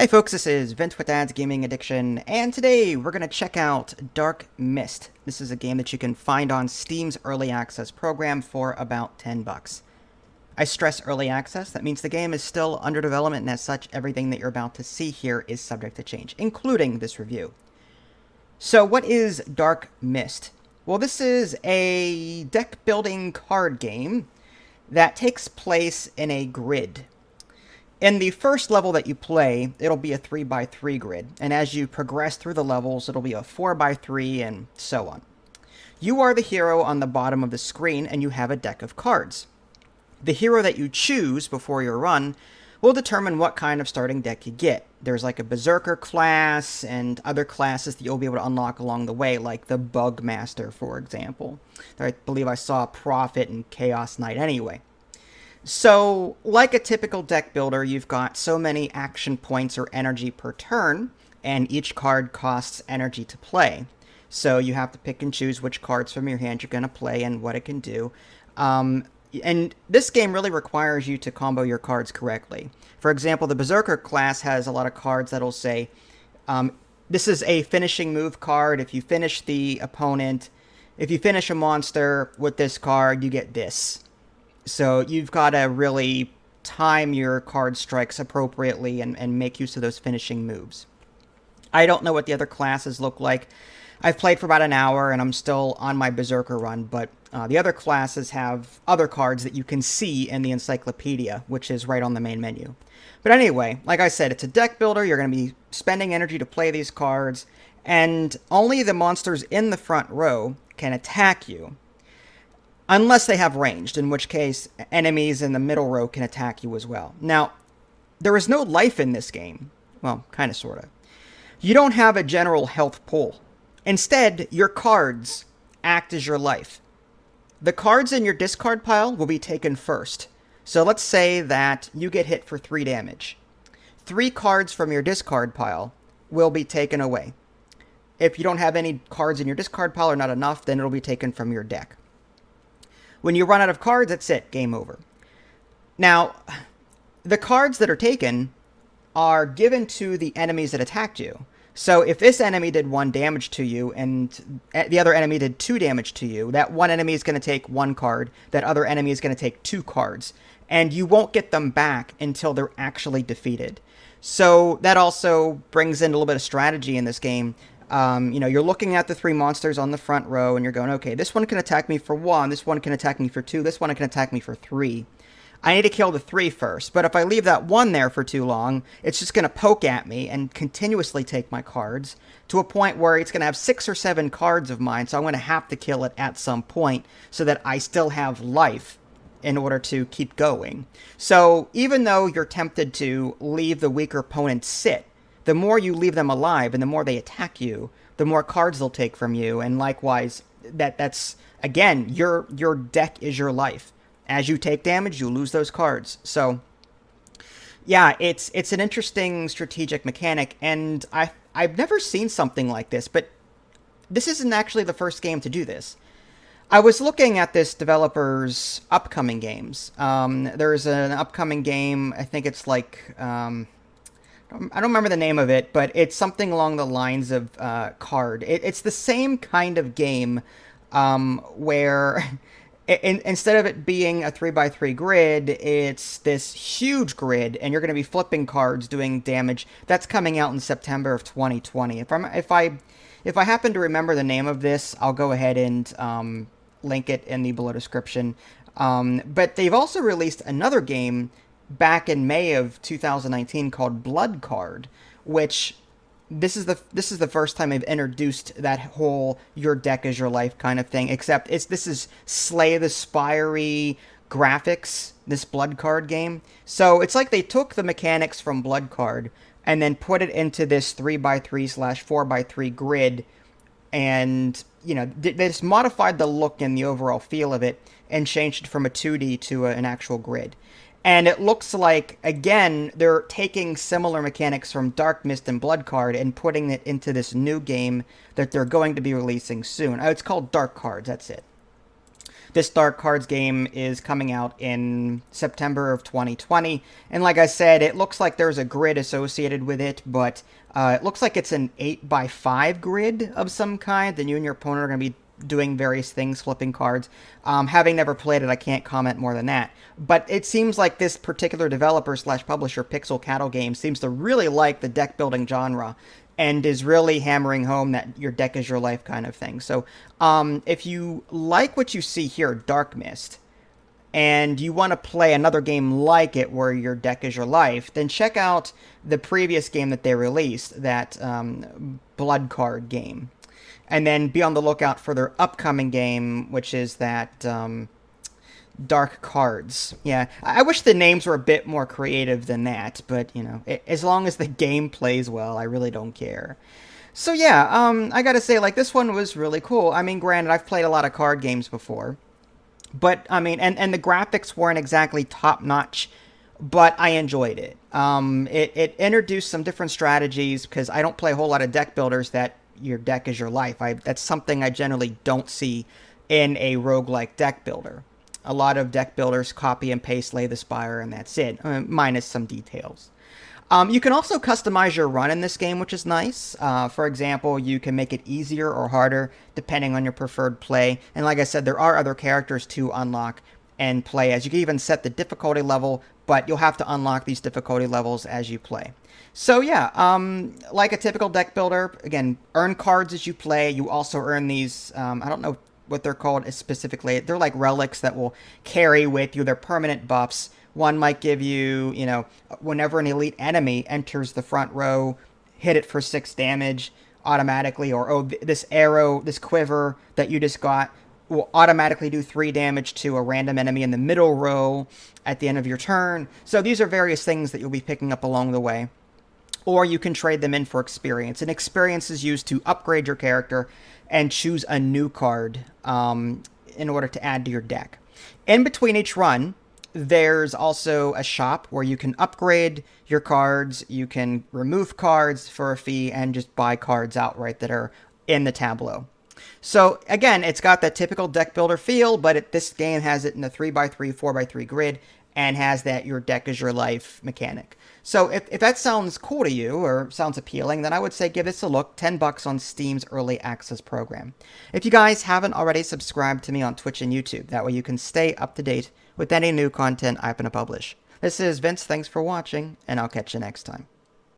Hey folks, this is Vince with Dad's Gaming Addiction, and today we're going to check out Dark Mist. This is a game that you can find on Steam's Early Access program for about $10. I stress early access, that means the game is still under development, and as such, everything that you're about to see here is subject to change, including this review. So what is Dark Mist? Well, this is a deck building card game that takes place in a grid. In the first level that you play, it'll be a 3x3 grid, and as you progress through the levels, it'll be a 4x3 and so on. You are the hero on the bottom of the screen, and you have a deck of cards. The hero that you choose before your run will determine what kind of starting deck you get. There's like a Berserker class and other classes that you'll be able to unlock along the way, like the Bug Master, for example. I believe I saw Prophet and Chaos Knight anyway. So, like a typical deck builder, you've got so many action points or energy per turn, and each card costs energy to play. So you have to pick and choose which cards from your hand you're going to play and what it can do. And this game really requires you to combo your cards correctly. For example, the Berserker class has a lot of cards that'll say, this is a finishing move card. If you finish the opponent, if you finish a monster with this card, you get this. So you've got to really time your card strikes appropriately and make use of those finishing moves. I don't know what the other classes look like. I've played for about an hour and I'm still on my Berserker run, but the other classes have other cards that you can see in the encyclopedia, which is right on the main menu. But anyway, like I said, it's a deck builder. You're going to be spending energy to play these cards, and only the monsters in the front row can attack you. Unless they have ranged, in which case enemies in the middle row can attack you as well. Now, there is no life in this game. Well, kind of, sort of. You don't have a general health pool. Instead, your cards act as your life. The cards in your discard pile will be taken first. So let's say that you get hit for 3 damage. 3 cards from your discard pile will be taken away. If you don't have any cards in your discard pile or not enough, then it'll be taken from your deck. When you run out of cards, that's it. Game over. Now, the cards that are taken are given to the enemies that attacked you. So if this enemy did 1 damage to you and the other enemy did 2 damage to you, that one enemy is going to take 1 card, that other enemy is going to take 2 cards, and you won't get them back until they're actually defeated. So that also brings in a little bit of strategy in this game. You're looking at the 3 monsters on the front row, and you're going, okay, this one can attack me for 1, this one can attack me for 2, this one can attack me for 3. I need to kill the 3 first, but if I leave that 1 there for too long, it's just going to poke at me and continuously take my cards to a point where it's going to have 6 or 7 cards of mine, so I'm going to have to kill it at some point so that I still have life in order to keep going. So even though you're tempted to leave the weaker opponent sit, the more you leave them alive and the more they attack you, the more cards they'll take from you. And likewise, that's again, your deck is your life. As you take damage, you lose those cards. So yeah, it's an interesting strategic mechanic, and I've never seen something like this, but this isn't actually the first game to do this. I was looking at this developer's upcoming games. There's an upcoming game, I think it's like I don't remember the name of it, but it's something along the lines of card. It's the same kind of game where instead of it being a 3x3 grid, it's this huge grid, and you're going to be flipping cards doing damage. That's coming out in September of 2020. If I happen to remember the name of this, I'll go ahead and link it in the below description. But they've also released another game back in May of 2019 called Blood Card, which this is the first time I've introduced that whole your deck is your life kind of thing, except this is Slay the Spire graphics, this Blood Card game. So it's like they took the mechanics from Blood Card and then put it into this 3x3/4x3 grid, and they just modified the look and the overall feel of it and changed it from a 2D to an actual grid. And it looks like, again, they're taking similar mechanics from Dark Mist and Blood Card and putting it into this new game that they're going to be releasing soon. Oh, it's called Dark Cards, that's it. This Dark Cards game is coming out in September of 2020. And like I said, it looks like there's a grid associated with it, but it looks like it's an 8x5 grid of some kind. Then you and your opponent are going to be doing various things, flipping cards. Having never played it, I can't comment more than that. But it seems like this particular developer slash publisher, Pixel Cattle Games, seems to really like the deck building genre and is really hammering home that your deck is your life kind of thing. So if you like what you see here, Dark Mist, and you want to play another game like it where your deck is your life, then check out the previous game that they released, that Blood Card game. And then be on the lookout for their upcoming game, which is that Dark Cards. Yeah, I wish the names were a bit more creative than that, but, you know, as long as the game plays well, I really don't care. So yeah, I gotta say, like, this one was really cool. I mean, granted, I've played a lot of card games before, but, I mean, and the graphics weren't exactly top-notch, but I enjoyed it. It introduced some different strategies, because I don't play a whole lot of deck builders that your deck is your life. That's something I generally don't see in a roguelike deck builder. A lot of deck builders copy and paste Lay the Spire, and that's it, minus some details. You can also customize your run in this game, which is nice. For example, you can make it easier or harder depending on your preferred play. And like I said, there are other characters to unlock and play as. You can even set the difficulty level, but you'll have to unlock these difficulty levels as you play. So yeah, like a typical deck builder, again, earn cards as you play. You also earn these, I don't know what they're called specifically. They're like relics that will carry with you. They're permanent buffs. One might give you, you know, whenever an elite enemy enters the front row, hit it for 6 damage automatically, or, oh, this arrow, this quiver that you just got will automatically do 3 damage to a random enemy in the middle row at the end of your turn. So these are various things that you'll be picking up along the way. Or you can trade them in for experience. And experience is used to upgrade your character and choose a new card in order to add to your deck. In between each run, there's also a shop where you can upgrade your cards, you can remove cards for a fee, and just buy cards outright that are in the tableau. So again, it's got that typical deck builder feel, but this game has it in a 3x3, 4x3 grid, and has that your deck is your life mechanic. So if that sounds cool to you, or sounds appealing, then I would say give this a look. $10 on Steam's Early Access program. If you guys haven't already subscribed to me on Twitch and YouTube, that way you can stay up to date with any new content I happen to publish. This is Vince, thanks for watching, and I'll catch you next time.